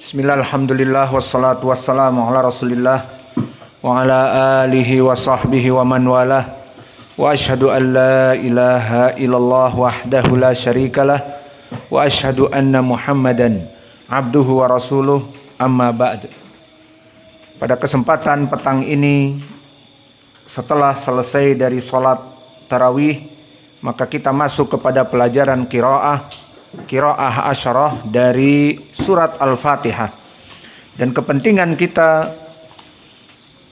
Bismillah, alhamdulillah, wassalatu wassalamu ala rasulillah wa ala alihi wa sahbihi wa man walah. Wa ashhadu an la ilaha illallah wahdahu la syarikalah wa ashhadu anna Muhammadan abduhu wa rasuluh, amma ba'd. Pada kesempatan petang ini, setelah selesai dari sholat tarawih, maka kita masuk kepada pelajaran qiraah asyarah dari surat Al-Fatihah. Dan kepentingan kita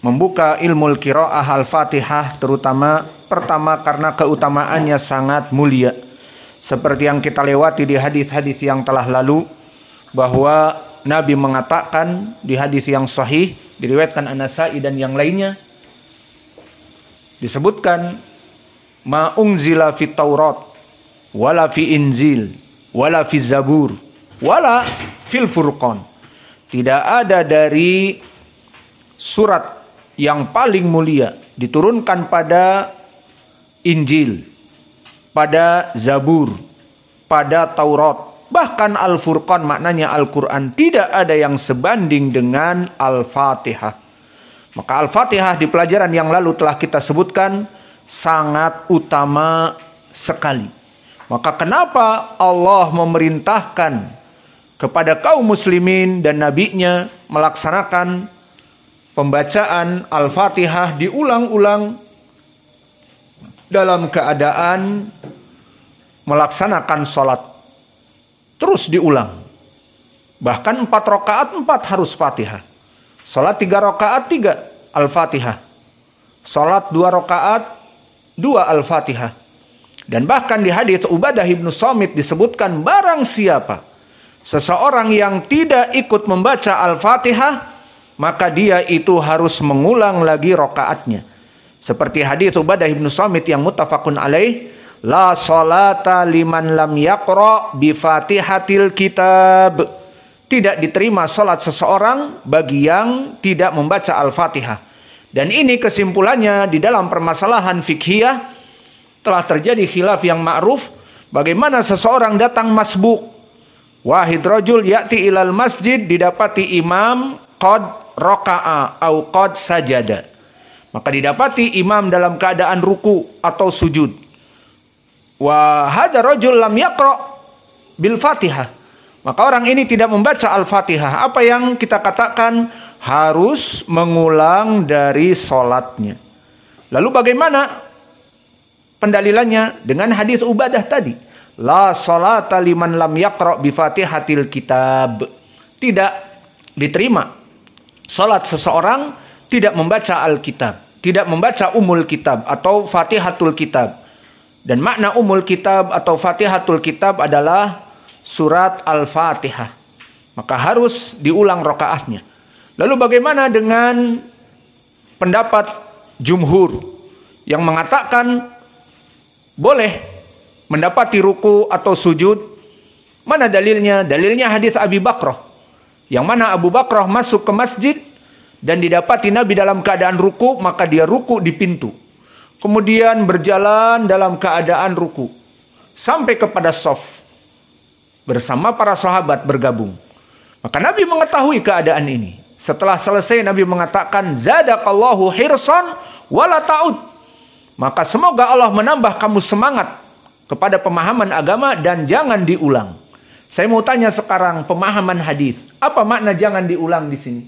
membuka ilmu qiraah Al-Fatihah terutama pertama karena keutamaannya sangat mulia. Seperti yang kita lewati di hadis-hadis yang telah lalu, bahwa Nabi mengatakan di hadis yang sahih diriwayatkan An-Nasa'i dan yang lainnya, disebutkan ma unzila fit Taurat wala fi Injil wala fi Zabur wala fil Furqan. Tidak ada dari surat yang paling mulia diturunkan pada Injil, pada Zabur, pada Taurat, bahkan Al-Furqan, maknanya Al-Quran. Tidak ada yang sebanding dengan Al-Fatihah. Maka Al-Fatihah di pelajaran yang lalu telah kita sebutkan sangat utama sekali. Maka kenapa Allah memerintahkan kepada kaum muslimin dan nabinya melaksanakan pembacaan Al-Fatihah diulang-ulang dalam keadaan melaksanakan sholat. Terus diulang. Bahkan 4 rakaat 4 harus Fatihah. Sholat 3 rakaat 3 Al-Fatihah. Sholat 2 rakaat 2 Al-Fatihah. Dan bahkan di hadis Ubadah bin Samit disebutkan, barang siapa seseorang yang tidak ikut membaca Al-Fatihah, maka dia itu harus mengulang lagi rakaatnya. Seperti hadis Ubadah bin Samit yang muttafaqun alaih, la salata liman lam yaqra bi Fatihatil kitab. Tidak diterima salat seseorang bagi yang tidak membaca Al-Fatihah. Dan ini kesimpulannya di dalam permasalahan fikhiyah telah terjadi khilaf yang ma'ruf, bagaimana seseorang datang masbuk. Wahid rajul ya'ti ilal masjid, didapati imam qad raka'a au qad sajada. Maka didapati imam dalam keadaan ruku atau sujud. Wa hadha rajul lam yaqra bil Fatihah. Maka orang ini tidak membaca Al-Fatihah. Apa yang kita katakan? Harus mengulang dari sholatnya. Lalu bagaimana pendalilannya? Dengan hadis Ubadah tadi. La salata liman lam yaqra bi Fatihatil kitab. Tidak diterima salat seseorang tidak membaca Alkitab, tidak membaca Ummul Kitab atau Fatihatul Kitab. Dan makna Ummul Kitab atau Fatihatul Kitab adalah surat Al-Fatihah. Maka harus diulang rakaatnya. Lalu bagaimana dengan pendapat jumhur yang mengatakan boleh mendapati ruku atau sujud? Mana dalilnya? Dalilnya hadis Abi Bakrah, yang mana Abu Bakrah masuk ke masjid dan didapati Nabi dalam keadaan ruku, maka dia ruku di pintu. Kemudian berjalan dalam keadaan ruku sampai kepada shaf bersama para sahabat bergabung. Maka Nabi mengetahui keadaan ini. Setelah selesai Nabi mengatakan, zadakallahu hirsan wala ta'ud. Maka semoga Allah menambah kamu semangat kepada pemahaman agama dan jangan diulang. Saya mau tanya sekarang pemahaman hadis. Apa makna jangan diulang di sini?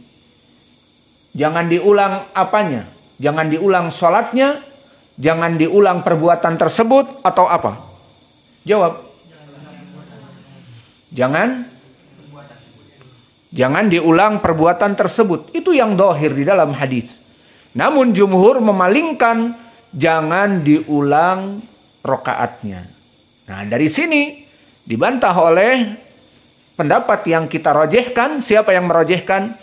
Jangan diulang apanya? Jangan diulang sholatnya? Jangan diulang perbuatan tersebut atau apa? Jawab. Jangan diulang perbuatan tersebut. Itu yang dhahir di dalam hadis. Namun jumhur memalingkan jangan diulang rakaatnya. Nah, dari sini dibantah oleh pendapat yang kita rajihkan. Siapa yang merajihkan?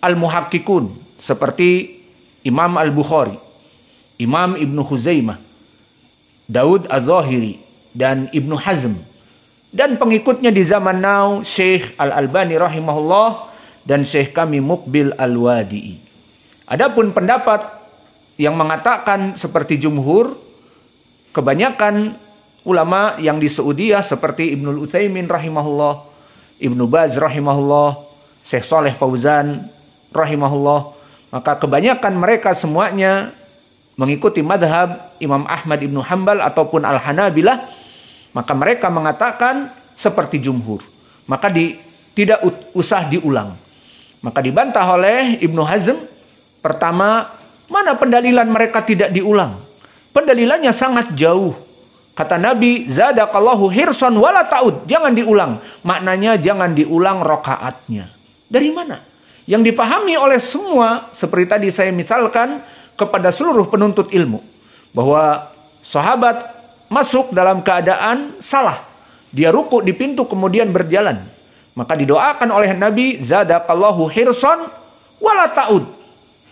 Al-Muhakkikun, seperti Imam Al-Bukhari, Imam Ibnu Huzaimah, Daud Az-Zahiri, dan Ibnu Hazm. Dan pengikutnya di zaman now, Syekh Al-Albani rahimahullah dan Syekh kami Muqbil Al-Wadi'i. Adapun pendapat yang mengatakan seperti jumhur, kebanyakan ulama yang di Saudiyah seperti Ibnul Utsaimin rahimahullah, Ibnu Baz rahimahullah, Syekh Shalih Fauzan rahimahullah, maka kebanyakan mereka semuanya mengikuti madhab Imam Ahmad ibnu Hanbal ataupun Al-Hanabilah, maka mereka mengatakan seperti jumhur. Maka tidak usah diulang. Maka dibantah oleh Ibnu Hazm. Pertama, mana pendalilan mereka tidak diulang? Pendalilannya sangat jauh. Kata Nabi, zadakallahu hirsan wala ta'ud. Jangan diulang. Maknanya jangan diulang rakaatnya. Dari mana? Yang dipahami oleh semua, seperti tadi saya misalkan, kepada seluruh penuntut ilmu. Bahwa sahabat masuk dalam keadaan salah. Dia ruku di pintu kemudian berjalan. Maka didoakan oleh Nabi, zadakallahu hirsan wala ta'ud.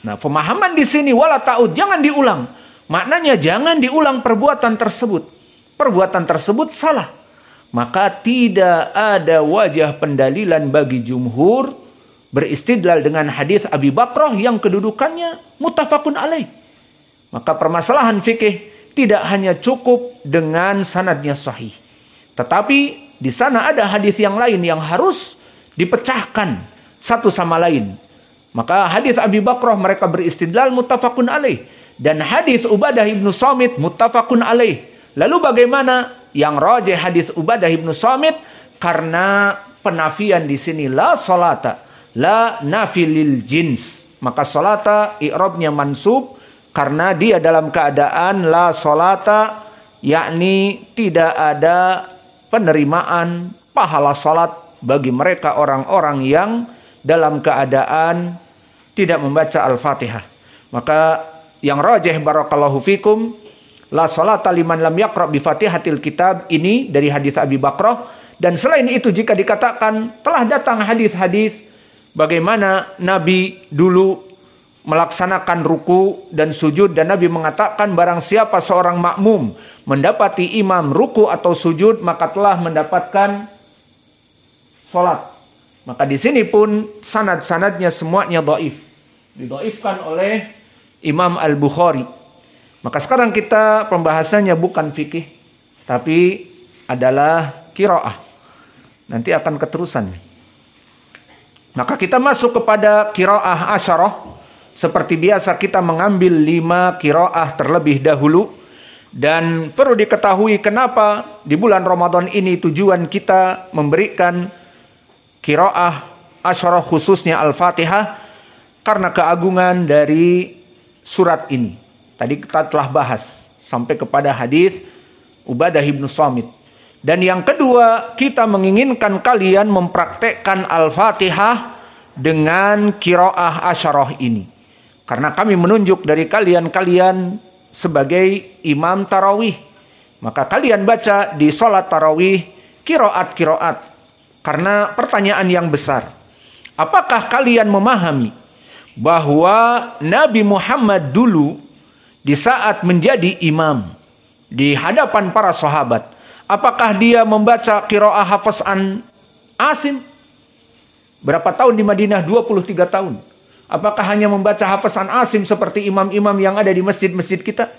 Nah, pemahaman di sini wala ta'ud, jangan diulang. Maknanya jangan diulang perbuatan tersebut. Perbuatan tersebut salah. Maka tidak ada wajah pendalilan bagi jumhur beristidlal dengan hadis Abi Bakrah yang kedudukannya muttafaqun alaih. Maka permasalahan fikih tidak hanya cukup dengan sanadnya sahih. Tetapi di sana ada hadis yang lain yang harus dipecahkan satu sama lain. Maka hadis Abi Bakrah mereka beristidlal muttafaqun alaih, dan hadis Ubadah ibnu Samit muttafaqun alaih. Lalu bagaimana yang rajih hadis Ubadah ibnu Samit? Karena penafian di sini la salata, la nafilil jins. Maka salata i'rabnya mansub karena dia dalam keadaan la salata, yakni tidak ada penerimaan pahala salat bagi mereka orang-orang yang dalam keadaan tidak membaca Al-Fatihah. Maka yang rajih barakallahu fikum, la salata liman lam yaqra bi Fatihatil kitab, ini dari hadis Abi Bakrah. Dan selain itu jika dikatakan telah datang hadis-hadis bagaimana Nabi dulu melaksanakan ruku dan sujud, dan Nabi mengatakan barang siapa seorang makmum mendapati imam ruku atau sujud maka telah mendapatkan salat. Maka di sini pun sanad-sanadnya semuanya dhaif. Didhaifkan oleh Imam Al-Bukhari. Maka sekarang kita pembahasannya bukan fikih tapi adalah qiraah. Nanti akan keterusan. Maka kita masuk kepada qiraah asyarah. Seperti biasa kita mengambil 5 qiraah terlebih dahulu. Dan perlu diketahui kenapa di bulan Ramadan ini tujuan kita memberikan qiraah asyarah khususnya Al-Fatihah. Karena keagungan dari surat ini. Tadi kita telah bahas sampai kepada hadis Ubadah ibnu Samit. Dan yang kedua, kita menginginkan kalian mempraktekkan Al-Fatihah dengan qiraah asyarah ini. Karena kami menunjuk dari kalian sebagai imam tarawih. Maka kalian baca di sholat tarawih qiraat-qiraat. Karena pertanyaan yang besar. Apakah kalian memahami bahwa Nabi Muhammad dulu di saat menjadi imam di hadapan para sahabat, apakah dia membaca qiraah hafaz an Asim? Berapa tahun di Madinah? 23 tahun. Apakah hanya membaca hafazan Asim seperti imam-imam yang ada di masjid-masjid kita?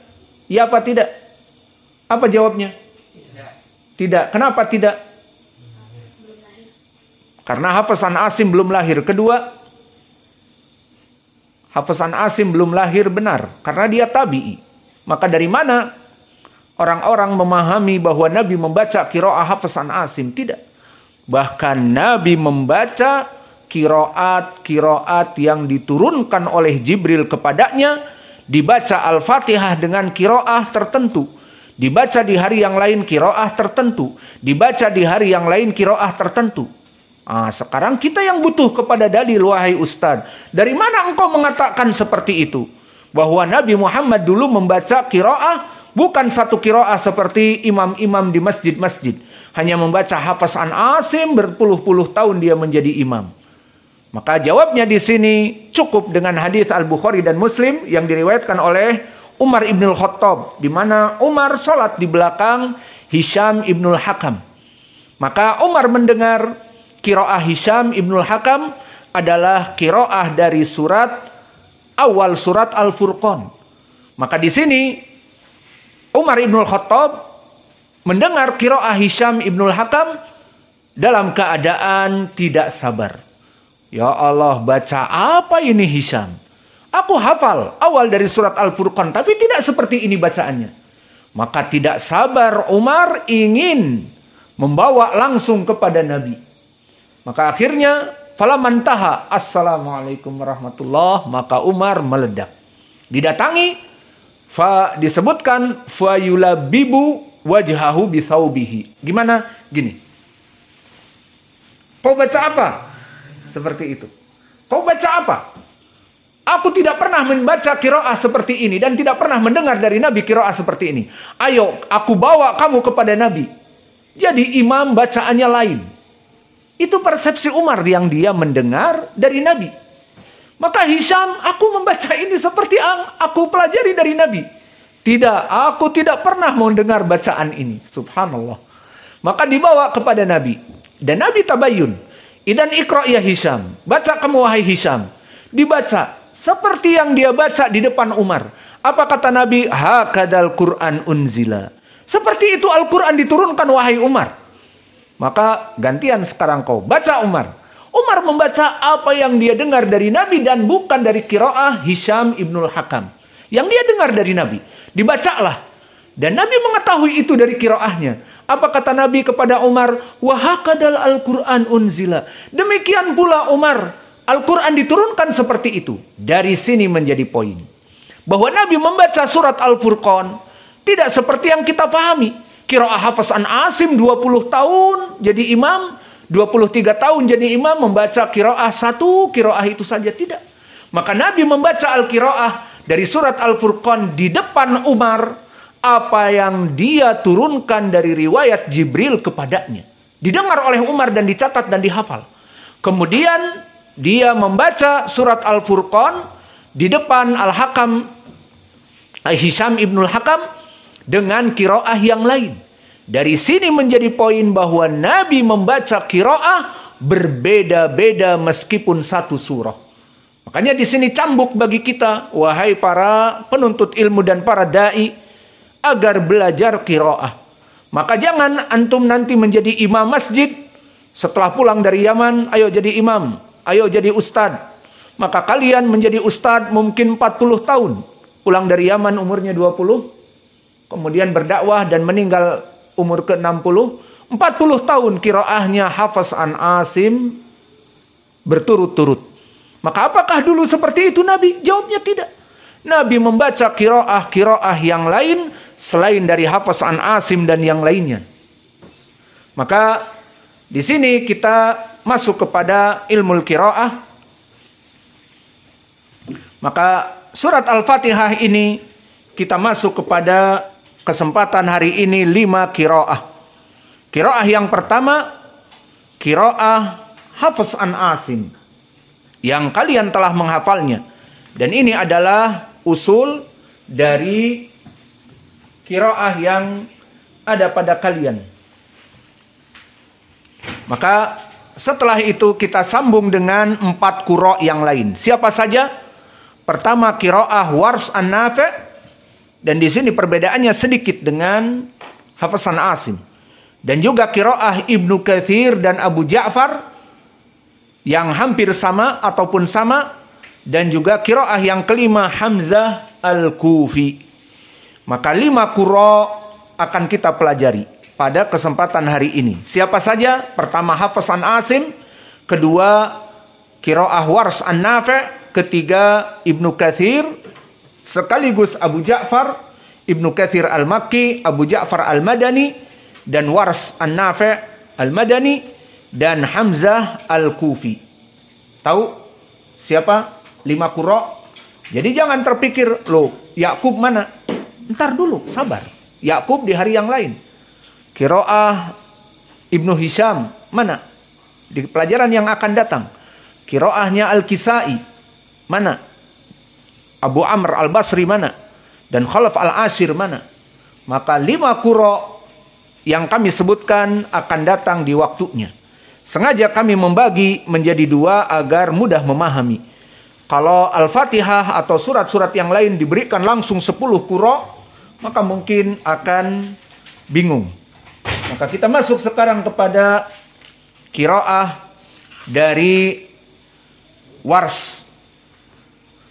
Ya apa tidak? Apa jawabnya? Tidak. Kenapa tidak? Karena hafazan Asim belum lahir. Kedua, hafazan Asim belum lahir benar. Karena dia tabi'i. Maka dari mana orang-orang memahami bahwa Nabi membaca qiraah hafazan Asim? Tidak. Bahkan Nabi membaca qiraat yang diturunkan oleh Jibril kepadanya, dibaca Al-Fatihah dengan qiraah tertentu, dibaca di hari yang lain qiraah tertentu, dibaca di hari yang lain qiraah tertentu. Sekarang kita yang butuh kepada dalil, wahai Ustaz. Dari mana engkau mengatakan seperti itu? Bahwa Nabi Muhammad dulu membaca qiraah bukan satu qiraah seperti imam-imam di masjid-masjid. Hanya membaca hafazan Asim, berpuluh-puluh tahun dia menjadi imam. Maka jawabnya di sini cukup dengan hadis Al-Bukhari dan Muslim yang diriwayatkan oleh Umar ibn Khattab, di mana Umar sholat di belakang Hisham ibn Hakam. Maka Umar mendengar qiraah Hisham ibn Hakam adalah qiraah dari awal surat Al-Furqan. Maka di sini Umar ibn Khattab mendengar qiraah Hisham ibn Hakam dalam keadaan tidak sabar. Ya Allah, baca apa ini Hisham? Aku hafal awal dari surat Al-Furqan, tapi tidak seperti ini bacaannya. Maka tidak sabar Umar ingin membawa langsung kepada Nabi. Maka akhirnya, falamantaha, assalamualaikum warahmatullah, maka Umar meledak. Didatangi, disebutkan, fayulabibu wajhahu bisaubihi. Gimana? Gini. Kau baca apa? Seperti itu. Kau baca apa? Aku tidak pernah membaca qiraah seperti ini dan tidak pernah mendengar dari Nabi qiraah seperti ini. Ayo, aku bawa kamu kepada Nabi. Jadi imam bacaannya lain. Itu persepsi Umar yang dia mendengar dari Nabi. Maka Hisham, aku membaca ini seperti yang aku pelajari dari Nabi. Tidak, aku tidak pernah mendengar bacaan ini. Subhanallah. Maka dibawa kepada Nabi. Dan Nabi tabayyun. Idan iqra' ya Hisham. Baca kamu wahai Hisham. Dibaca. Seperti yang dia baca di depan Umar. Apa kata Nabi? Hakadal Qur'an unzila. Seperti itu Al-Quran diturunkan wahai Umar. Maka gantian sekarang kau. Baca Umar. Umar membaca apa yang dia dengar dari Nabi dan bukan dari qiraah Hisham ibnul Hakam. Yang dia dengar dari Nabi. Dibacalah. Dan Nabi mengetahui itu dari qiraahnya. Apa kata Nabi kepada Umar? Wahakadal Al-Quran unzila. Demikian pula Umar. Al-Quran diturunkan seperti itu. Dari sini menjadi poin. Bahwa Nabi membaca surat Al-Furqan. Tidak seperti yang kita pahami. Qiraah Hafiz an Asim 20 tahun jadi imam. 23 tahun jadi imam membaca qiraah satu. Qiraah itu saja tidak. Maka Nabi membaca Al-Qiraah dari surat Al-Furqan di depan Umar. Apa yang dia turunkan dari riwayat Jibril kepadanya. Didengar oleh Umar dan dicatat dan dihafal. Kemudian dia membaca surat Al-Furqan di depan Al-Hakam, Hisham ibnul Hakam, dengan qiraah yang lain. Dari sini menjadi poin bahwa Nabi membaca qiraah berbeda-beda meskipun satu surah. Makanya di sini cambuk bagi kita, wahai para penuntut ilmu dan para dai, agar belajar qiraah. Maka jangan antum nanti menjadi imam masjid, setelah pulang dari Yaman, ayo jadi imam. Ayo jadi ustad. Maka kalian menjadi ustad mungkin 40 tahun. Pulang dari Yaman umurnya 20. Kemudian berdakwah dan meninggal umur ke-60. 40 tahun qiraahnya Hafiz an Asim berturut-turut. Maka apakah dulu seperti itu Nabi? Jawabnya tidak. Nabi membaca qiraah yang lain selain dari Hafiz an Asim dan yang lainnya. Maka di sini kita masuk kepada ilmu qiraah. Maka surat Al-Fatihah ini kita masuk kepada kesempatan hari ini 5 qiraah. Qiraah yang pertama, qiraah Hafiz an Asim, yang kalian telah menghafalnya. Dan ini adalah usul dari qiraah yang ada pada kalian. Maka setelah itu kita sambung dengan 4 qura yang lain. Siapa saja? Pertama qiraah Warsh an-Nafi', dan di sini perbedaannya sedikit dengan Hafiz an Asim. Dan juga qiraah Ibnu Katsir dan Abu Ja'far yang hampir sama ataupun sama, dan juga qiraah yang kelima Hamzah al-Kufi. Maka 5 qura akan kita pelajari pada kesempatan hari ini. Siapa saja? Pertama Hafiz an Asim, kedua qiraah Warsh an-Nafi', ketiga Ibnu Katsir sekaligus Abu Ja'far, Ibnu Katsir al-Makki, Abu Ja'far al-Madani, dan Warsh an-Nafi' al-Madani, dan Hamzah al-Kufi. Tahu siapa 5 qura? Jadi jangan terpikir, loh Yakub mana? Ntar dulu, sabar. Yakub di hari yang lain. Qiraah Ibnu Hisham mana? Di pelajaran yang akan datang. Qiraahnya Al-Kisai mana? Abu Amr Al-Basri mana? Dan Khalaf Al-Ashir mana? Maka 5 qura yang kami sebutkan akan datang di waktunya. Sengaja kami membagi menjadi 2 agar mudah memahami. Kalau Al-Fatihah atau surat-surat yang lain diberikan langsung 10 qura, maka mungkin akan bingung. Maka kita masuk sekarang kepada qiraah dari Wars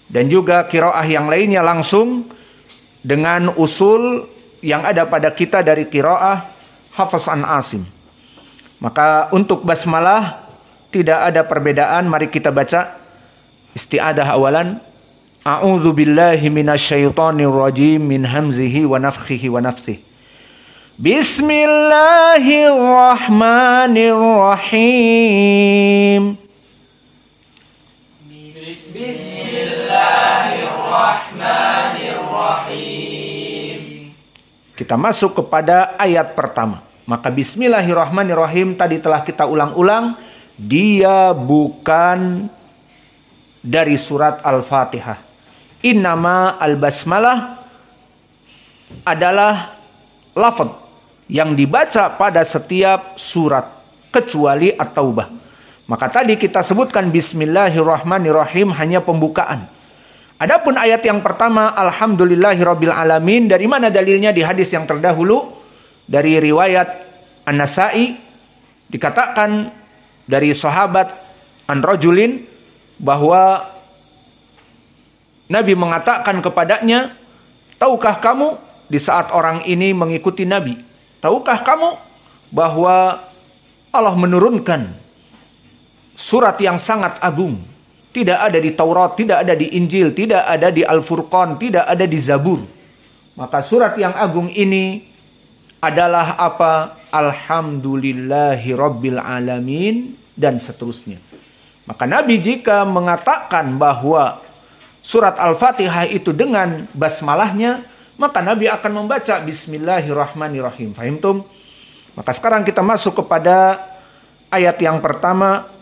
dan juga qiraah yang lainnya langsung dengan usul yang ada pada kita dari qiraah Hafs an Asim. Maka untuk basmalah tidak ada perbedaan. Mari kita baca isti'adah awalan. A'udzu billahi minasyaitonir rajim min hamzihi wa nafthihi wa nafthihi. Bismillahirrahmanirrahim. Bismillahirrahmanirrahim. Kita masuk kepada ayat pertama. Maka bismillahirrahmanirrahim tadi telah kita ulang-ulang. Dia bukan dari surat Al-Fatihah. Innama al-basmalah adalah lafaz yang dibaca pada setiap surat kecuali At-Taubah. Maka tadi kita sebutkan bismillahirrahmanirrahim hanya pembukaan. Adapun ayat yang pertama alhamdulillahirabbil alamin, dari mana dalilnya? Di hadis yang terdahulu dari riwayat An-Nasa'i dikatakan dari sahabat An-Rajulin bahwa Nabi mengatakan kepadanya, tahukah kamu di saat orang ini mengikuti Nabi, tahukah kamu bahwa Allah menurunkan surat yang sangat agung, tidak ada di Taurat, tidak ada di Injil, tidak ada di Al-Furqan, tidak ada di Zabur. Maka surat yang agung ini adalah apa? Alhamdulillahirabbil alamin dan seterusnya. Maka Nabi jika mengatakan bahwa surat Al-Fatihah itu dengan basmalahnya, maka Nabi akan membaca bismillahirrahmanirrahim. Fahimtum? Maka sekarang kita masuk kepada ayat yang pertama.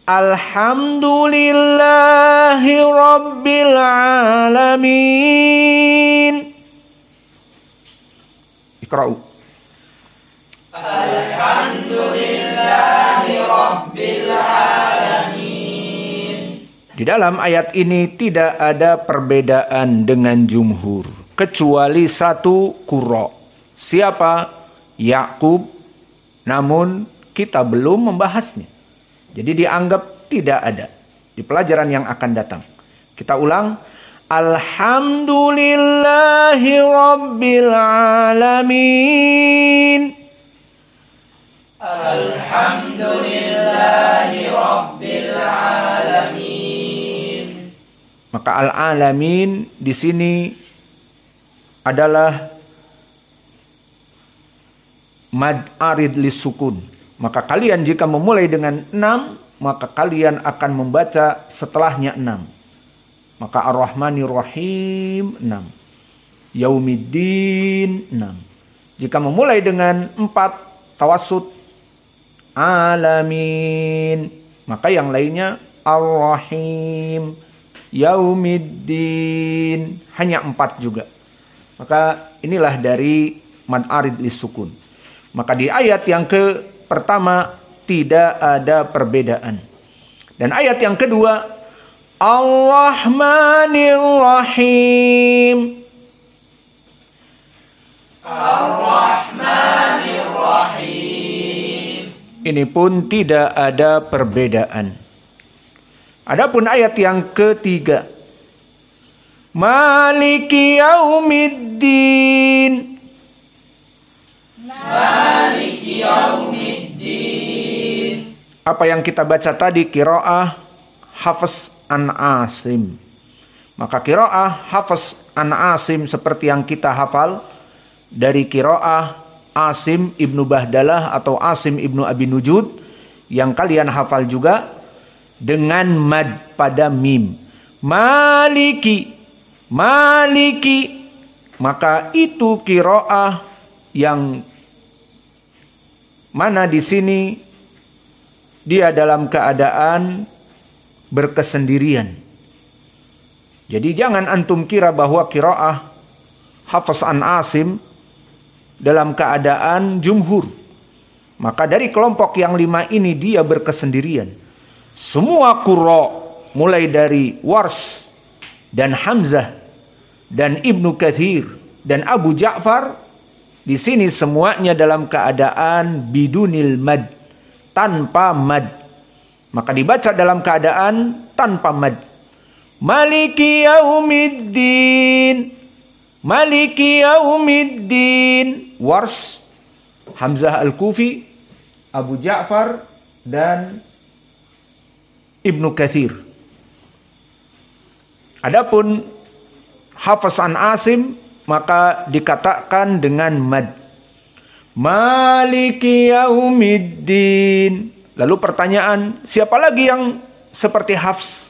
Alhamdulillahirabbil alamin. Iqra'u. Alhamdulillahirabbil alamin. Di dalam ayat ini tidak ada perbedaan dengan jumhur kecuali satu qurra. Siapa? Ya'qub. Namun kita belum membahasnya. Jadi dianggap tidak ada di pelajaran yang akan datang. Kita ulang. Alhamdulillahirabbil alamin. Alhamdulillahirabbil alamin. Maka al-alamin di sini adalah mad arid lisukun. Maka kalian jika memulai dengan 6, maka kalian akan membaca setelahnya 6. Maka ar-Rahmanir-Rahim 6. Yaumiddin 6. Jika memulai dengan 4 tawassut alamin, maka yang lainnya ar-Rahim, Yaumiddin, hanya 4 juga. Maka inilah dari mad arid lisukun. Maka di ayat yang pertama tidak ada perbedaan. Dan ayat yang kedua Ar-Rahmanir-Rahim. Ar-Rahmanir-Rahim. Ini pun tidak ada perbedaan. Adapun ayat yang ketiga, Maliki Yaumiddin. Maliki Yaumiddin. Apa yang kita baca tadi qiraah Hafs an Asim. Maka qiraah Hafs an Asim seperti yang kita hafal dari qiraah Asim ibnu Bahdalah atau Asim ibnu Abi Nujud yang kalian hafal juga dengan mad pada mim. Maliki, Maliki. Maka itu qiraah yang mana di sini dia dalam keadaan berkesendirian. Jadi jangan antum kira bahwa qiraah Hafs an Asim dalam keadaan jumhur. Maka dari kelompok yang 5 ini dia berkesendirian. Semua qurra mulai dari Warsh dan Hamzah dan Ibnu Katsir dan Abu Ja'far di sini semuanya dalam keadaan bidunil mad, tanpa mad. Maka dibaca dalam keadaan tanpa mad. Maliki yaumiddin. Maliki yaumiddin. Wars, Hamzah Al-Kufi, Abu Ja'far, dan Ibnu Katsir. Adapun Hafs an Asim maka dikatakan dengan mad. Maliki yaumiddin. Lalu pertanyaan, siapa lagi yang seperti Hafs?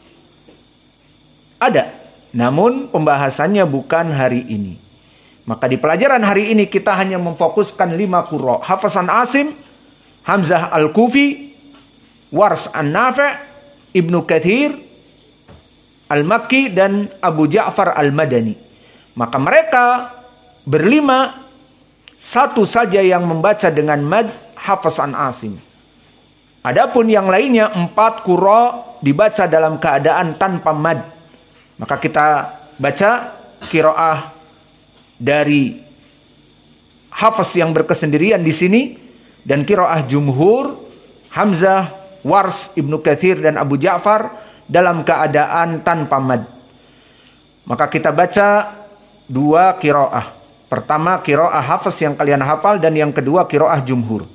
Ada, namun pembahasannya bukan hari ini. Maka di pelajaran hari ini kita hanya memfokuskan 5 qurra. Hafs an Asim, Hamzah Al-Kufi, Wars an-Nafi', Ibnu Katsir Al-Makki, dan Abu Ja'far Al-Madani. Maka mereka berlima, satu saja yang membaca dengan mad, Hafs an Asim. Adapun yang lainnya 4 qurra dibaca dalam keadaan tanpa mad. Maka kita baca qiraah dari Hafs yang berkesendirian di sini dan qiraah jumhur Hamzah, Wars, Ibnu Katsir, dan Abu Ja'far dalam keadaan tanpa mad. Maka kita baca 2 qiraah. Pertama qiraah Hafs yang kalian hafal, dan yang kedua qiraah jumhur.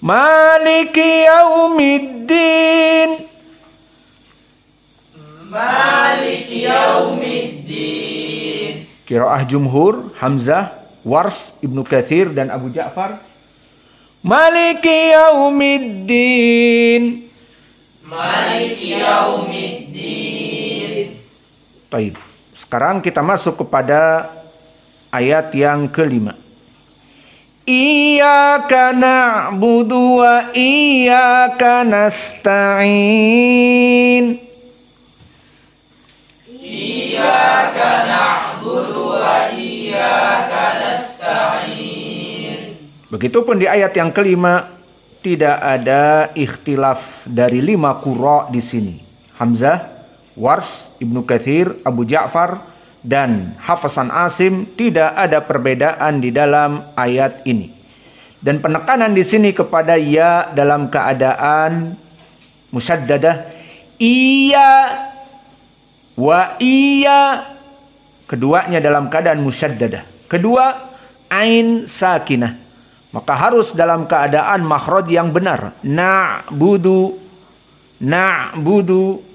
Maliki yaumiddin. Maliki yaumiddin. Qiraah jumhur Hamzah, Wars, Ibnu Katsir, dan Abu Ja'far. Maliki yaumiddin. Maliki yaumiddin. Baik. Sekarang kita masuk kepada ayat yang kelima. Iyyaka na'budu wa iyyaka nasta'in. Iyyaka na'budu wa iyyaka nasta'in. Begitupun di ayat yang kelima tidak ada ikhtilaf dari 5 qurra di sini. Hamzah, Wars, Ibnu Katsir, Abu Ja'far, dan Hafs an Asim tidak ada perbedaan di dalam ayat ini. Dan penekanan di sini kepada ya dalam keadaan musyaddadah. Iya wa iya, keduanya dalam keadaan musyaddadah. Kedua ain sakinah, maka harus dalam keadaan makhraj yang benar. Na'budu, na'budu.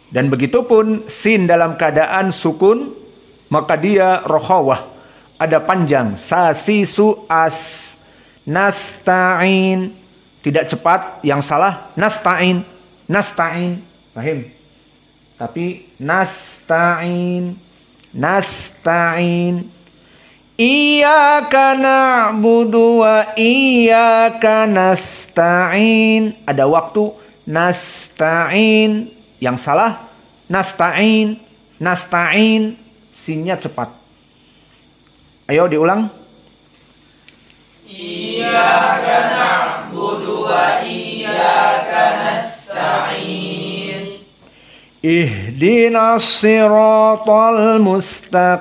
Dan begitupun sin dalam keadaan sukun, maka dia rokhawah, ada panjang. Sasisu as. Nasta'in, tidak cepat, yang salah nasta'in. Nasta'in, paham? Tapi nasta'in, nasta'in. Iyyaka na'budu wa iyyaka nasta'in. Ada waktu nasta'in. Yang salah nasta'in, nasta'in, sinnya cepat. Ayo diulang. Iyyaka na'budu wa iyyaka nasta'in. Ihdinas siratal mustaqim.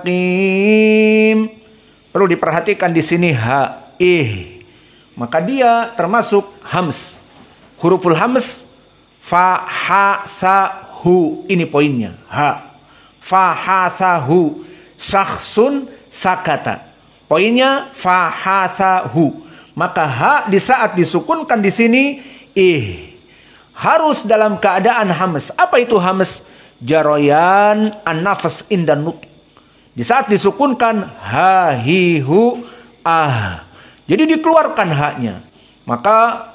Perlu diperhatikan di sini ha, maka dia termasuk hams. Huruful hams. Fa, ha, sa, hu. Ini poinnya. Ha. Fa, ha, sa, hu. Syakhsun sakata. Poinnya fa, ha, sa, hu. Maka ha di saat disukunkan di sini harus dalam keadaan hams. Apa itu hams? Jaroyan an-nafas indan nut. Di saat disukunkan ha, hi, hu, ah. Jadi dikeluarkan haknya. Maka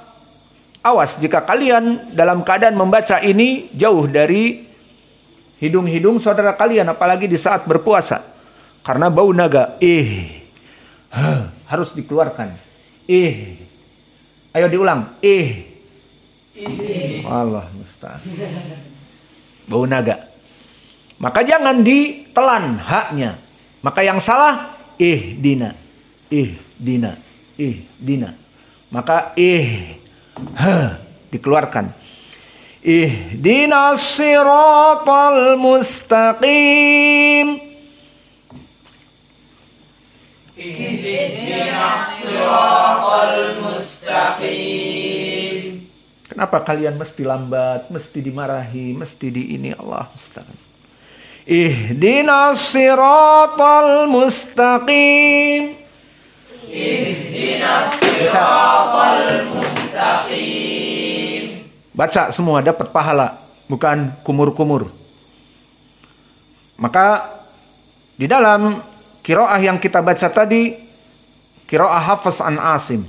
awas jika kalian dalam keadaan membaca ini jauh dari hidung-hidung saudara kalian, apalagi di saat berpuasa. Karena bau naga. Harus dikeluarkan. Ayo diulang. Allah musta'an. Bau naga. Maka jangan ditelan haknya. Maka yang salah dina. Maka dikeluarkan. Ihdinas siratal mustaqim. Ihdinas siratal mustaqim. Kenapa kalian mesti lambat, mesti dimarahi, mesti di ini? Allah musta'an. Ihdinas siratal mustaqim. Ihdinas siratal mustaqim. Baca semua dapat pahala, bukan kumur-kumur. Maka di dalam qiraah yang kita baca tadi, qiraah Hafs an Asim,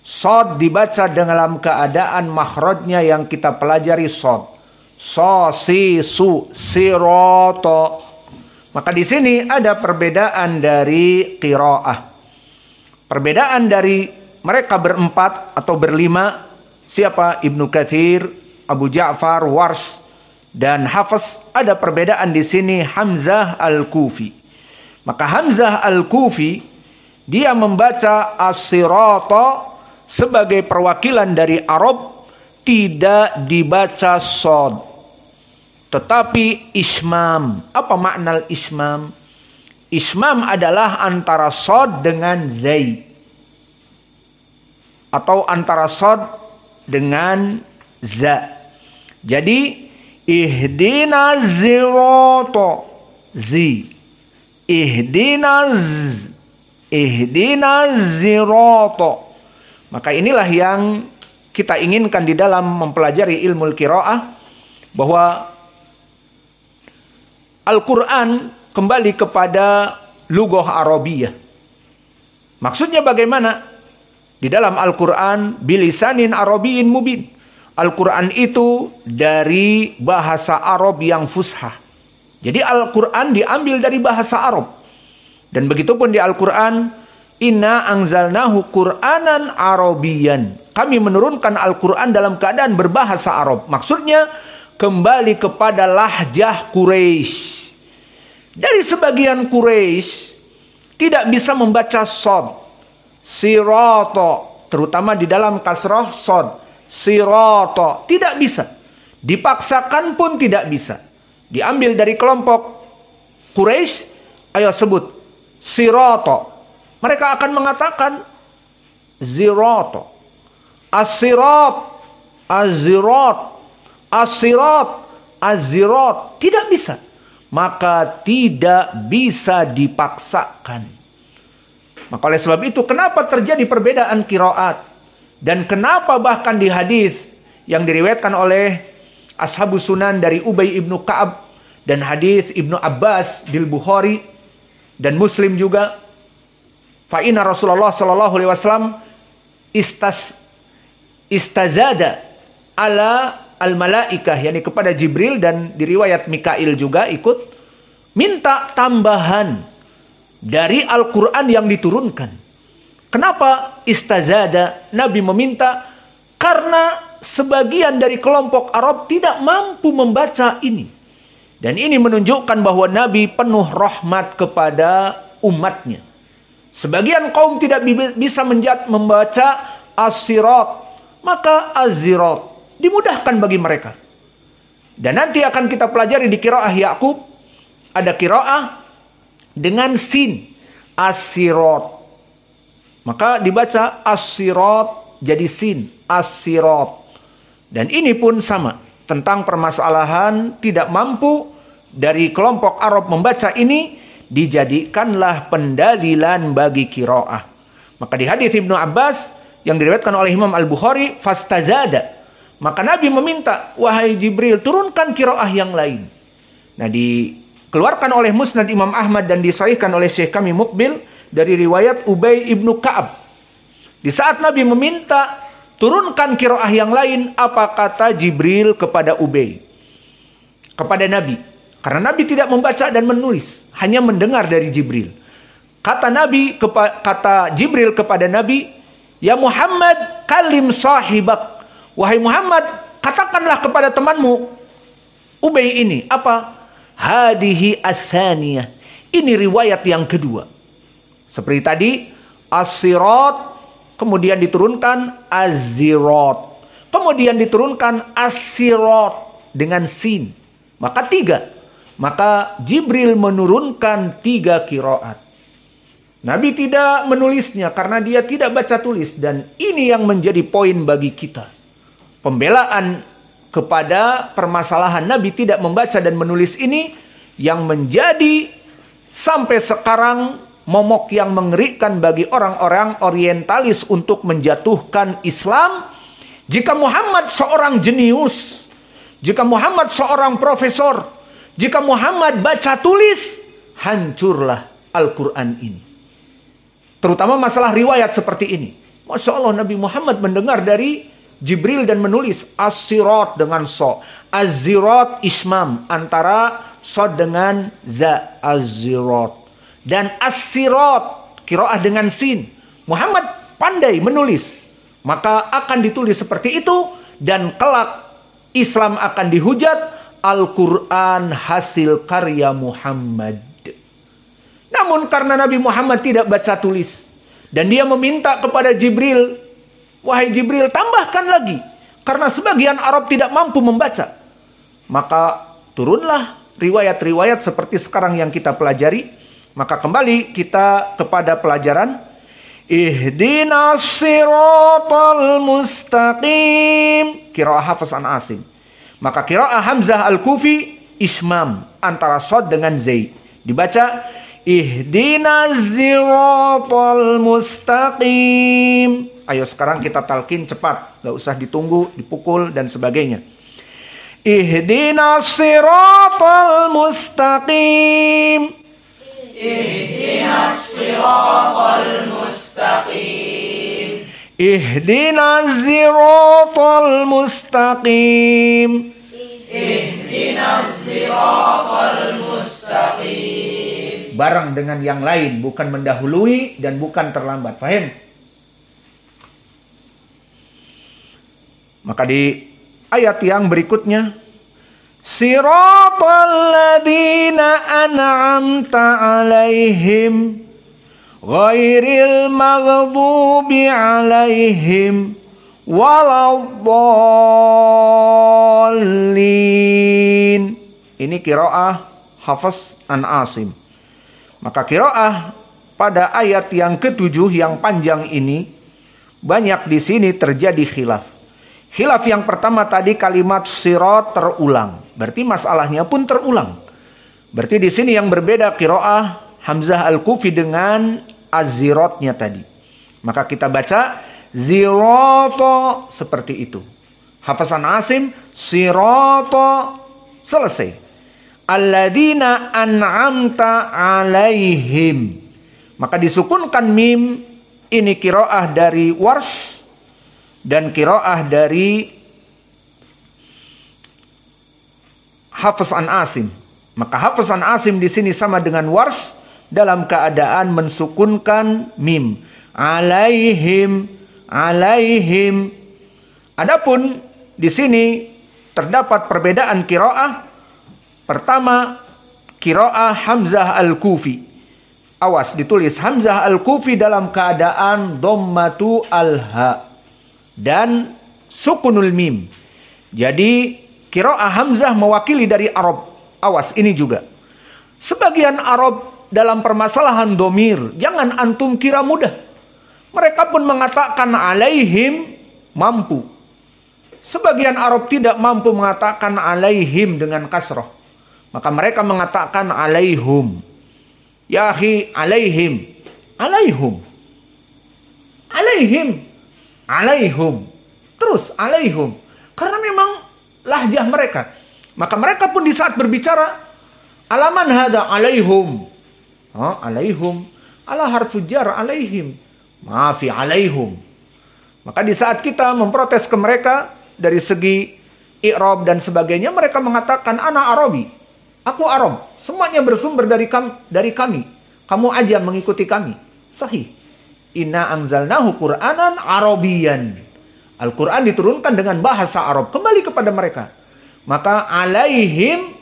Shad dibaca dalam keadaan makhrajnya yang kita pelajari Shad. So, si, su, siroto. Maka di sini ada perbedaan dari qiraah. Perbedaan dari mereka berempat atau berlima. Siapa? Ibnu Katsir, Abu Ja'far, Warsh, dan Hafs. Ada perbedaan di sini Hamzah al-Kufi. Maka Hamzah al-Kufi dia membaca as-sirata sebagai perwakilan dari Arab, tidak dibaca shad, tetapi ismam. Apa makna ismam? Ismam adalah antara shad dengan zai, atau antara shad dengan za. Jadi ihdinaz sirata zi, ihdinaz sirata. Maka inilah yang kita inginkan di dalam mempelajari ilmu qiraah, bahwa Al-Quran kembali kepada lughah Arabiyah. Maksudnya bagaimana? Di dalam Al-Quran bilisanin Arabiyyin mubin. Al-Quran itu dari bahasa Arab yang fushah. Jadi Al-Quran diambil dari bahasa Arab. Dan begitupun di Al-Quran, inna anzalnahu Qur'anan Arabiyyan. Kami menurunkan Al-Quran dalam keadaan berbahasa Arab. Maksudnya kembali kepada lahjah Quraisy. Dari sebagian Quraisy tidak bisa membaca shad, sirato, terutama di dalam kasrah shad, sirato, tidak bisa. Dipaksakan pun tidak bisa. Diambil dari kelompok Quraisy, ayo sebut sirato. Mereka akan mengatakan zirato, asirat, azirat, asirat, azirat. Tidak bisa. Maka tidak bisa dipaksakan. Maka oleh sebab itu, kenapa terjadi perbedaan qiraat? Dan kenapa bahkan di hadis yang diriwayatkan oleh Ashabus Sunan dari Ubay ibnu Ka'ab, dan hadis Ibnu Abbas di Bukhari dan Muslim juga, fa'inna Rasulullah sallallahu alaihi wasallam istazada ala al-malaikah, yakni kepada Jibril, dan di riwayat Mikail juga ikut minta tambahan dari Al-Quran yang diturunkan. Kenapa istazada? Nabi meminta karena sebagian dari kelompok Arab tidak mampu membaca ini. Dan ini menunjukkan bahwa Nabi penuh rahmat kepada umatnya. Sebagian kaum tidak bisa membaca as-sirat, maka az-zirat dimudahkan bagi mereka. Dan nanti akan kita pelajari di qiraah Ya'qub, ada qiraah dengan sin, as-sirat. Maka dibaca as-sirat jadi sin, as-sirat. Dan ini pun sama, tentang permasalahan tidak mampu dari kelompok Arab membaca ini, dijadikanlah pendalilan bagi qiraah. Maka di hadis Ibnu Abbas yang diriwayatkan oleh Imam Al-Bukhari, fastazada, maka Nabi meminta, wahai Jibril, turunkan qiraah yang lain. Nah, dikeluarkan oleh Musnad Imam Ahmad dan disahihkan oleh Syekh kami Muqbil dari riwayat Ubay ibnu Ka'ab. Di saat Nabi meminta turunkan qiraah yang lain, apa kata Jibril kepada Ubay? Kepada Nabi. Karena Nabi tidak membaca dan menulis, hanya mendengar dari Jibril. Kata Jibril kepada Nabi, ya Muhammad, kalim sahibak. Wahai Muhammad, katakanlah kepada temanmu Ubay ini. Apa? Hadihi as-saniyah. Ini riwayat yang kedua. Seperti tadi, as-sirat, kemudian diturunkan az-zirat, kemudian diturunkan as-sirat dengan sin. Maka 3. Maka Jibril menurunkan 3 qiraat. Nabi tidak menulisnya karena dia tidak baca tulis. Dan ini yang menjadi poin bagi kita. pembelaan kepada permasalahan Nabi tidak membaca dan menulis ini yang menjadi sampai sekarang momok yang mengerikan bagi orang-orang orientalis untuk menjatuhkan Islam. Jika Muhammad seorang jenius, jika Muhammad seorang profesor, jika Muhammad baca tulis, hancurlah Al-Quran ini. Terutama masalah riwayat seperti ini. Masya Allah, Nabi Muhammad mendengar dari Jibril dan menulis as-sirat dengan so, az-zirat ismam, antara so dengan za, az-zirat, dan as-sirat qiraah dengan sin. Muhammad pandai menulis, maka akan ditulis seperti itu, dan kelak Islam akan dihujat, Al-Quran hasil karya Muhammad. Namun karena Nabi Muhammad tidak baca tulis, dan dia meminta kepada Jibril, wahai Jibril, tambahkan lagi, karena sebagian Arab tidak mampu membaca. Maka turunlah riwayat-riwayat seperti sekarang yang kita pelajari. Maka kembali kita kepada pelajaran Ihdinas siratal mustaqim, qiraah Hafs an Asim. Maka qiraah Hamzah Al-Kufi ismam, antara shad dengan zai. Dibaca Ihdinas siratal mustaqim. Ayo sekarang kita talqin cepat, gak usah ditunggu, dipukul dan sebagainya. Ihdinas siratal mustaqim. Ihdinas siratal mustaqim. Ihdinas siratal mustaqim. Ihdinas siratal mustaqim. Bareng dengan yang lain, bukan mendahului dan bukan terlambat. Paham? Maka di ayat yang berikutnya, siratal ladzina an'amta 'alaihim ghairil maghdubi 'alaihim waladdallin. Ini qiraah Hafs an Asim. Maka qiraah pada ayat yang ke-7 yang panjang ini banyak di sini terjadi khilaf. Khilaf yang pertama tadi kalimat sirat terulang. Berarti masalahnya pun terulang. Berarti di sini yang berbeda qiraah Hamzah Al-Kufi dengan az-ziratnya tadi. Maka kita baca zirato seperti itu. Hafs an Asim sirato, selesai. Alladzina an'amta 'alaihim. Maka disukunkan mim, ini qiraah dari Warsh dan qiraah dari Hafs an Asim. Maka Hafs an Asim di sini sama dengan Warsh dalam keadaan mensukunkan mim. Alaihim, alaihim. Adapun di sini terdapat perbedaan qiraah. Pertama, qiraah Hamzah Al-Kufi. Awas, ditulis Hamzah Al-Kufi dalam keadaan dhammatu al-ha dan sukunul mim. Jadi qiraah Hamzah mewakili dari Arab. Awas, ini juga. Sebagian Arab dalam permasalahan domir, jangan antum kira mudah. Mereka pun mengatakan alaihim, mampu. Sebagian Arab tidak mampu mengatakan alaihim dengan kasroh. Maka mereka mengatakan alaihum. Ya akhi, alaihim. Alaihum. Alaihim. Alaihum. Terus alaihum. Karena memang lahjah mereka. Maka mereka pun di saat berbicara, alaman hada alaihum. Alaihum. Ala harfu jar alaihim. Maafi alaihum. Maka di saat kita memprotes ke mereka dari segi i'rab dan sebagainya, mereka mengatakan ana Arabi. Aku Arab. Semuanya bersumber dari kami. Kamu aja mengikuti kami. Sahih. Inna anzalnahu Qur'anan Arabiyan. Al-Quran diturunkan dengan bahasa Arab. Kembali kepada mereka. Maka alaihim,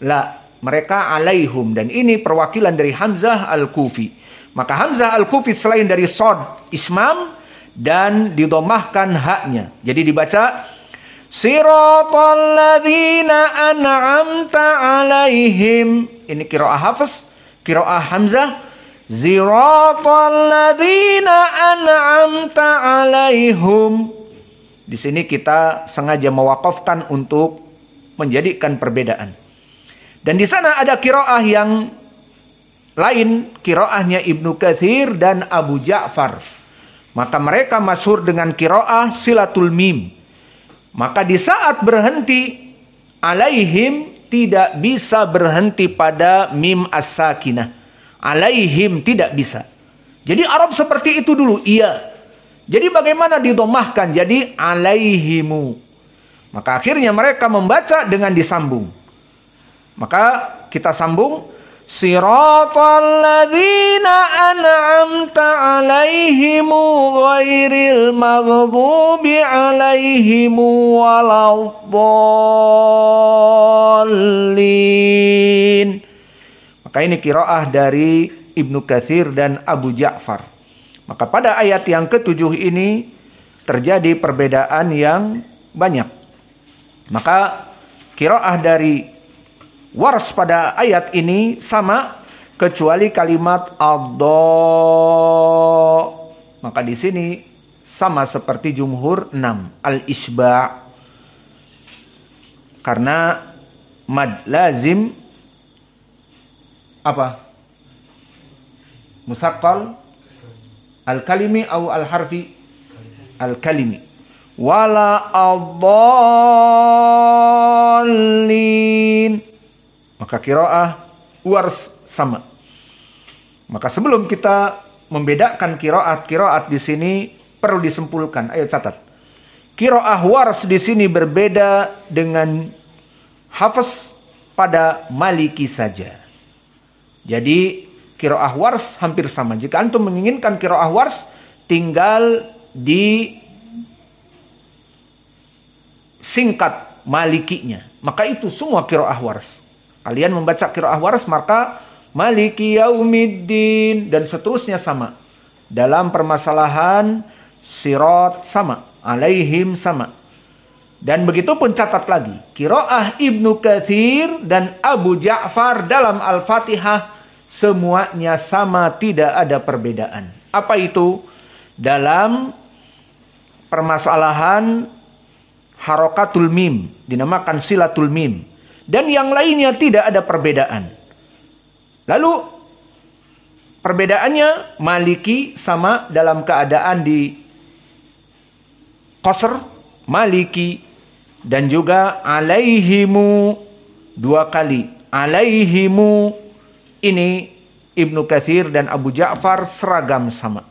la, mereka alaihum. Dan ini perwakilan dari Hamzah Al-Kufi. Maka Hamzah Al-Kufi selain dari sod ismam dan didomahkan haknya. Jadi dibaca siratal ladzina an'amta 'alaihim. Ini qiraah Hafs, qiraah Hamzah. Siratal ladzina an'amta 'alaihim. Di sini kita sengaja mewakafkan untuk menjadikan perbedaan. Dan di sana ada qiraah yang lain, qiraahnya Ibnu Katsir dan Abu Ja'far. Maka mereka masyhur dengan qiraah silatul mim. Maka di saat berhenti alaihim tidak bisa berhenti pada mim as-sakinah. Alaihim tidak bisa. Jadi Arab seperti itu dulu, iya. Jadi bagaimana didomahkan? Jadi alaihimu. Maka akhirnya mereka membaca dengan disambung. Maka kita sambung. Siratal ladzina an'amta alaihimu ghairil maghdubi alaihimu waladdallin. Maka ini qiraah dari Ibnu Katsir dan Abu Ja'far. Maka pada ayat yang ke-7 ini terjadi perbedaan yang banyak. Maka qiraah dari Wars pada ayat ini sama kecuali kalimat adha. Maka di sini sama seperti jumhur 6 al-isba'. Karena mad lazim apa? Musaqqal al-kalimi atau al-harfi al-kalimi. Wala adallin. Maka qiraah Wars sama. Maka sebelum kita membedakan qiraat di sini perlu disimpulkan. Ayo catat. Qiraah Wars di sini berbeda dengan Hafs pada Maliki saja. Jadi qiraah Wars hampir sama. Jika antum menginginkan qiraah Wars, tinggal di singkat Malikinya. Maka itu semua qiraah Wars. Kalian membaca qiraah Wars, maka Maliki yaumiddin dan seterusnya sama. Dalam permasalahan sirat sama, alaihim sama. Dan begitu pun catat lagi, qiraah Ibnu Katsir dan Abu Ja'far dalam Al-Fatihah semuanya sama, tidak ada perbedaan. Apa itu? Dalam permasalahan harokatul mim, dinamakan silatul mim. Dan yang lainnya tidak ada perbedaan. Lalu perbedaannya Maliki sama dalam keadaan di qasr, Maliki, dan juga alaihimu 2 kali. Alaihimu ini Ibnu Katsir dan Abu Ja'far seragam sama.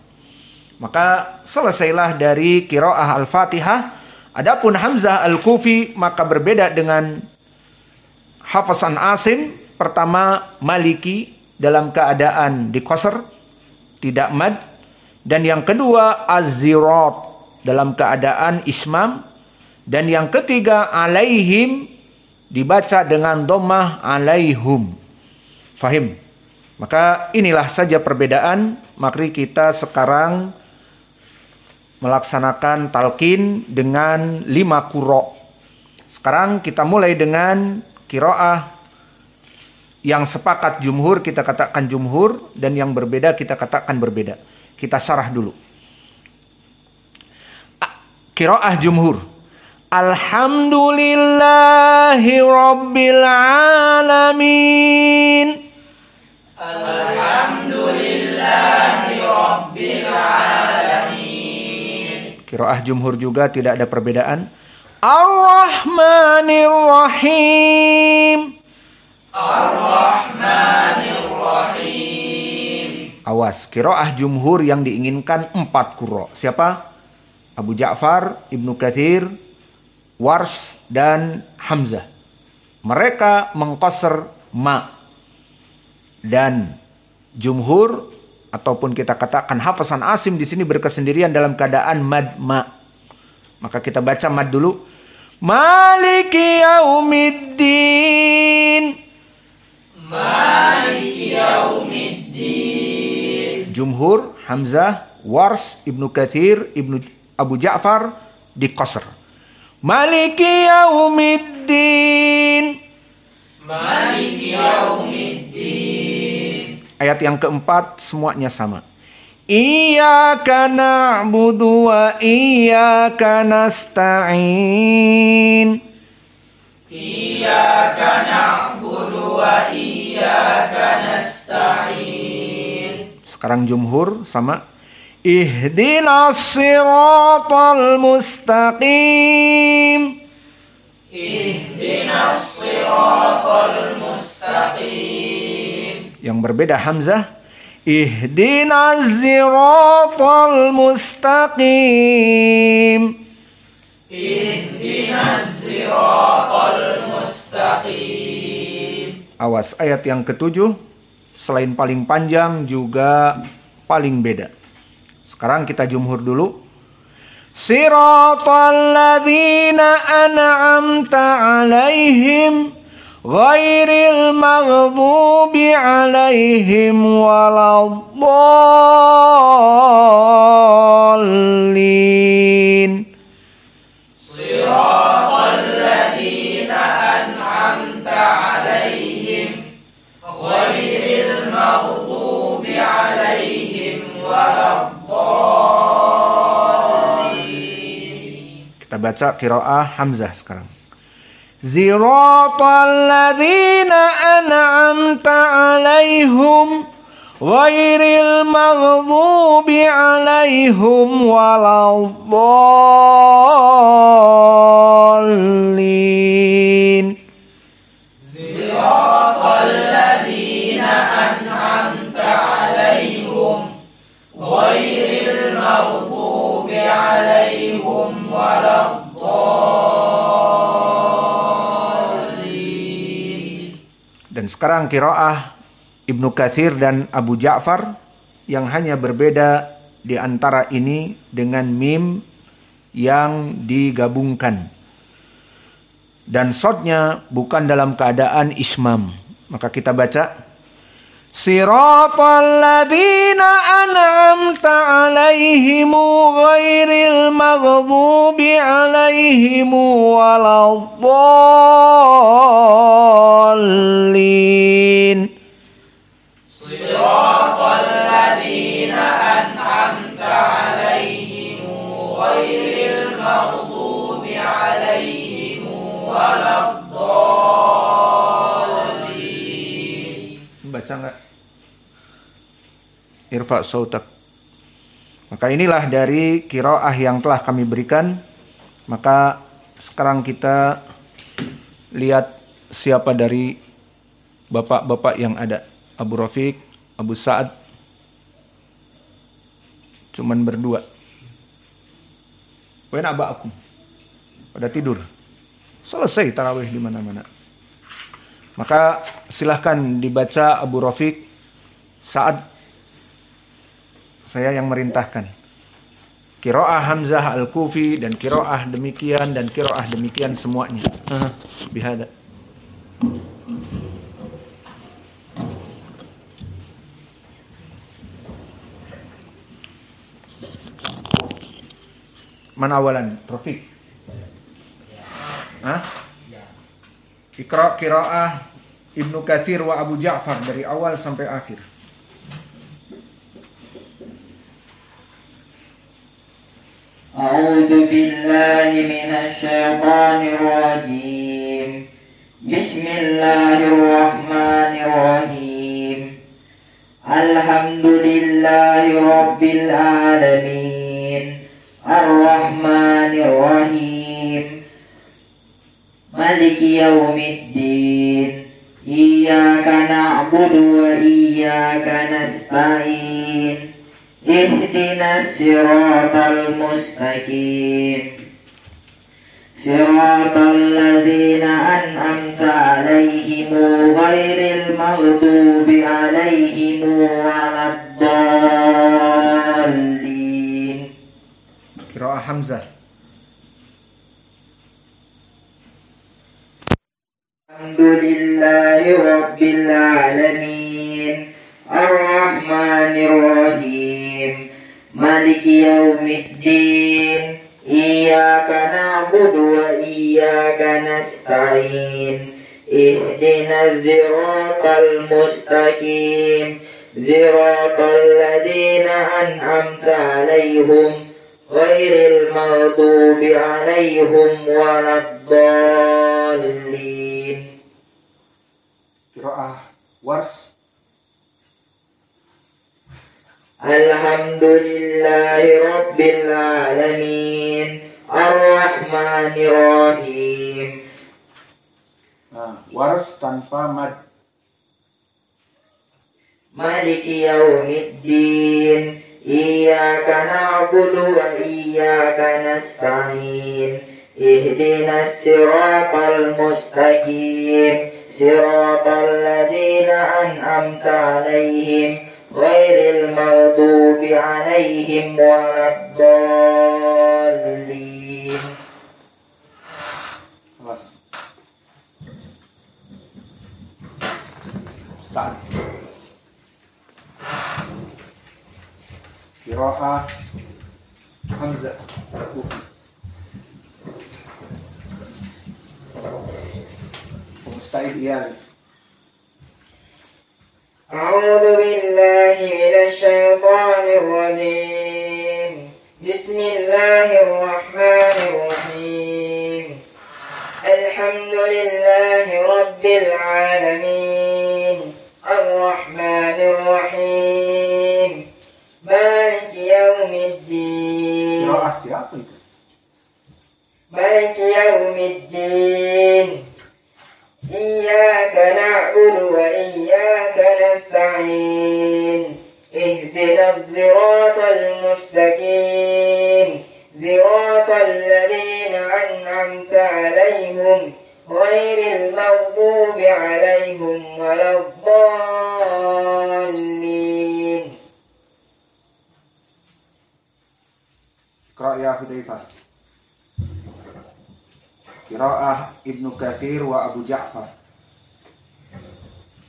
Maka selesailah dari qiraah Al-Fatihah. Adapun Hamzah Al-Kufi maka berbeda dengan Hafs an Asim. Pertama Maliki dalam keadaan di qasr, tidak mad. Dan yang kedua Az-Zirat dalam keadaan ismam. Dan yang ketiga alaihim dibaca dengan dhammah alaihum. Fahim? Maka inilah saja perbedaan. Mari kita sekarang melaksanakan talqin dengan 5 qura. Sekarang kita mulai dengan qiraah yang sepakat jumhur, kita katakan jumhur, dan yang berbeda kita katakan berbeda. Kita syarah dulu. Qiraah jumhur. Alhamdulillahi rabbil alamin. Alhamdulillahi rabbil alamin. Qiraah jumhur juga tidak ada perbedaan. Ar-Rahmanir Rahim. Ar-Rahmanir Rahim. Awas, qiraah jumhur yang diinginkan 4 qura. Siapa? Abu Ja'far, Ibnu Katsir, Wars, dan Hamzah. Mereka mengqasr ma. Dan jumhur ataupun kita katakan Hafs an Asim di sini berkesendirian dalam keadaan mad ma. Maka kita baca mad dulu. Maliki yaumiddin. Maliki yaumiddin. Jumhur, Hamzah, Wars, Ibnu Katsir, Abu Ja'far di qasr. Maliki yaumiddin. Maliki yaumiddin. Ayat yang keempat semuanya sama. Iyyaka na'budu wa iyyaka nasta'in. Iyyaka na'budu wa iyyaka nasta'in. Sekarang jumhur sama. Ihdinas siratal mustaqim. Ihdinas siratal mustaqim. Yang berbeda Hamzah. Ihdinas siratal mustaqim. Ihdinas siratal mustaqim. Awas, ayat yang ketujuh selain paling panjang juga paling beda. Sekarang kita jumhur dulu. Siratal ladzina an'amta 'alaihim ghairil maghdubi 'alaihim waladdallin. Siratal ladzina an'amta 'alaihim ghairil maghdubi 'alaihim waladdallin. Kita baca qiraah Hamzah sekarang. Siratal ladzina an'amta 'alaihim ghairil maghdubi 'alaihim waladdallin. Siratal ladzina an'amta 'alaihim ghairil maghdubi 'alaihim waladdallin. Dan sekarang qiraah Ibnu Katsir dan Abu Ja'far yang hanya berbeda di antara ini dengan mim yang digabungkan. Dan shadnya bukan dalam keadaan ismam. Maka kita baca Siratal ladzina an'amta 'alaihim ghairil maghdubi 'alaihim waladdallin. Siratal ladzina an'amta 'alaihim ghairil maghdubi 'alaihim waladdallin. Baca enggak? Irfa sautak. Maka inilah dari qiraah yang telah kami berikan. Maka sekarang kita lihat siapa dari bapak-bapak yang ada. Abu Rafiq, Abu Sa'ad. Cuman berdua. Wain aba'akum. Pada tidur. Selesai tarawih di mana-mana. Maka silahkan dibaca Abu Rafiq, Sa'ad. Saya yang merintahkan. Qiraah Hamzah Al-Kufi dan qiraah demikian dan qiraah demikian semuanya. Bihada. Mana awalan? Rafiq. Iqra qiraah Ibnu Katsir wa Abu Ja'far dari awal sampai akhir. أعوذ بالله من الشيطان الرجيم بسم الله الرحمن الرحيم الحمد لله رب العالمين الرحمن الرحيم مالك يوم الدين إياك نعبد وإياك نستعين اهدنا الصراط المستقيم صراط الذين أنعمت عليهم غير المغضوب عليهم ولا الضالين. Qiraah Hamzah. Alhamdulillahi Rabbil Alamin Ar-Rahmanir Rahim Maliki Yawmiddin Iyyaka na'budu wa iyyaka nasta'in Ihdinas siratal mustaqim صراط الذين أنعمت عليهم غير المغضوب عليهم ولا الضالين. Qiraah Wars. Alhamdulillahi Rabbil Alamin Ar-Rahmanir Rahim. Nah, Wars tanpa mad. Maliki Yaumiddin Iyyaka na'budu wa iyyaka nasta'in Ihdinas siratal mustaqim Siratal ladzina an'amta 'alaihim ghairil maghdubi 'alaihim waladdallin. Awas. Sa'ad. Qiraah Hamzah Al-Kufi. Musta'id iyal. A'udzu billahi minasy syaithanir rajim. Bismillahirrahmanirrahim. Alhamdulillahi rabbil alamin. Ar-Rahmanir Rahim. Maliki Yaumiddin. Qiraah siapa itu? Maliki Yaumiddin. Iyyaka na'budu wa iyyaka nasta'in. Ihdinas siratal mustaqim. Siratal ladzina an'amta 'alaihim ghairil maghdubi 'alaihim waladdallin. Qiraah ya Hudzaifah. Qiraah Ibnu Katsir wa Abu Ja'far.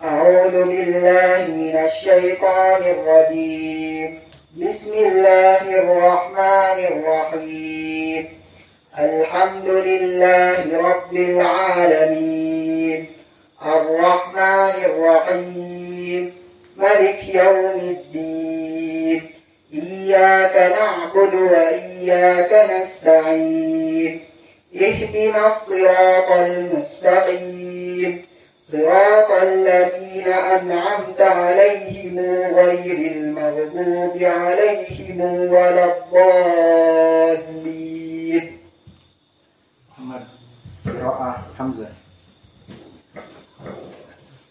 A'udzu billahi minasy syaithanir rajim. Bismillahirrahmanirrahim. Alhamdulillahi rabbil alamin. Ar-Rahmanir Rahim. Maliki Yaumiddin. Iyyaka na'budu wa iyyaka nasta'in. Ihdinas siratal mustaqim. Siratal ladzina an'amta 'alaihim ghairil maghdubi 'alaihim waladdallin. Muhammad. Qiraah Hamzah.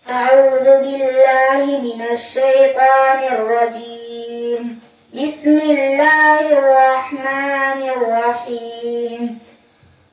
A'udzu billahi minasy syaithanir rajim. Bismillahirrahmanirrahim.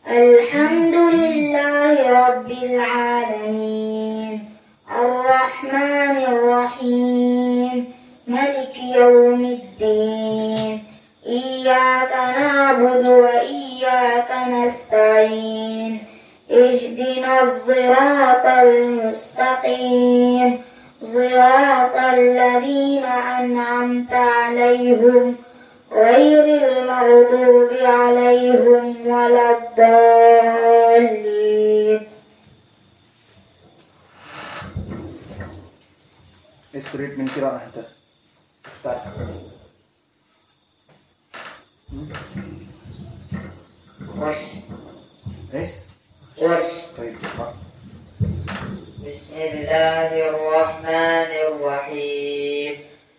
Alhamdulillahi rabbil alamin. Ar-Rahmanir Rahim. Maliki Yaumiddin. Iyyaka na'budu wa iyyaka nasta'in. Ihdinas siratal mustaqim. Siratal ladzina an'amta 'alaihim ghairil maghdubi 'alaihim waladdallin. Istrid min qiraah Ustaz. Baik, Pak. Bismillahirrahmanirrahim.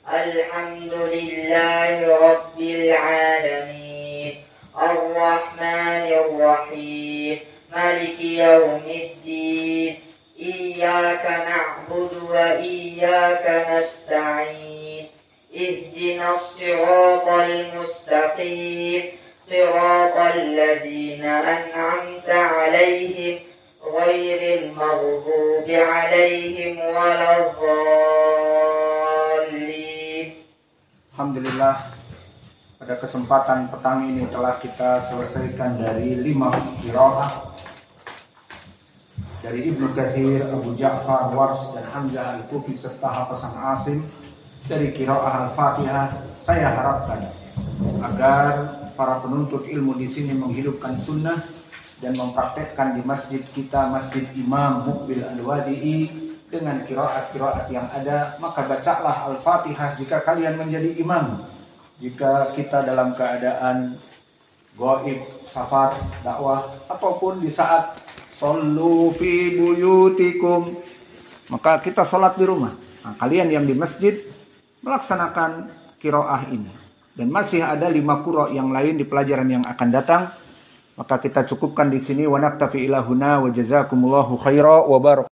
Alhamdulillahi rabbil alamin. Ar-Rahmanir Rahim. Maliki Yaumiddin. Iyyaka na'budu wa iyyaka nasta'in. Ihdinas siratal mustaqim. Siratal ladzina an'amta 'alaihim ghairil maghdubi 'alaihim waladdallin. Alhamdulillah, pada kesempatan petang ini telah kita selesaikan dari 5 qiraah dari Ibnu Katsir, Abu Ja'far, Wars, dan Hamzah Al-Kufi serta Hasan Asim dari qiraah Al-Fatihah. Saya harapkan agar para penuntut ilmu di sini menghidupkan sunnah dan mempraktekkan di masjid kita, Masjid Imam Muqbil Al-Wadi'i, dengan qiraat yang ada, maka bacalah Al-Fatihah jika kalian menjadi imam. Jika kita dalam keadaan gaib, safar, dakwah, ataupun di saat shollu fi buyutikum, maka kita salat di rumah. Nah, kalian yang di masjid melaksanakan qiraah ini. Dan masih ada 5 qira yang lain di pelajaran yang akan datang. Maka kita cukupkan di sini. Wa naktafi ila huna wa jazakumullahu khaira wa barak.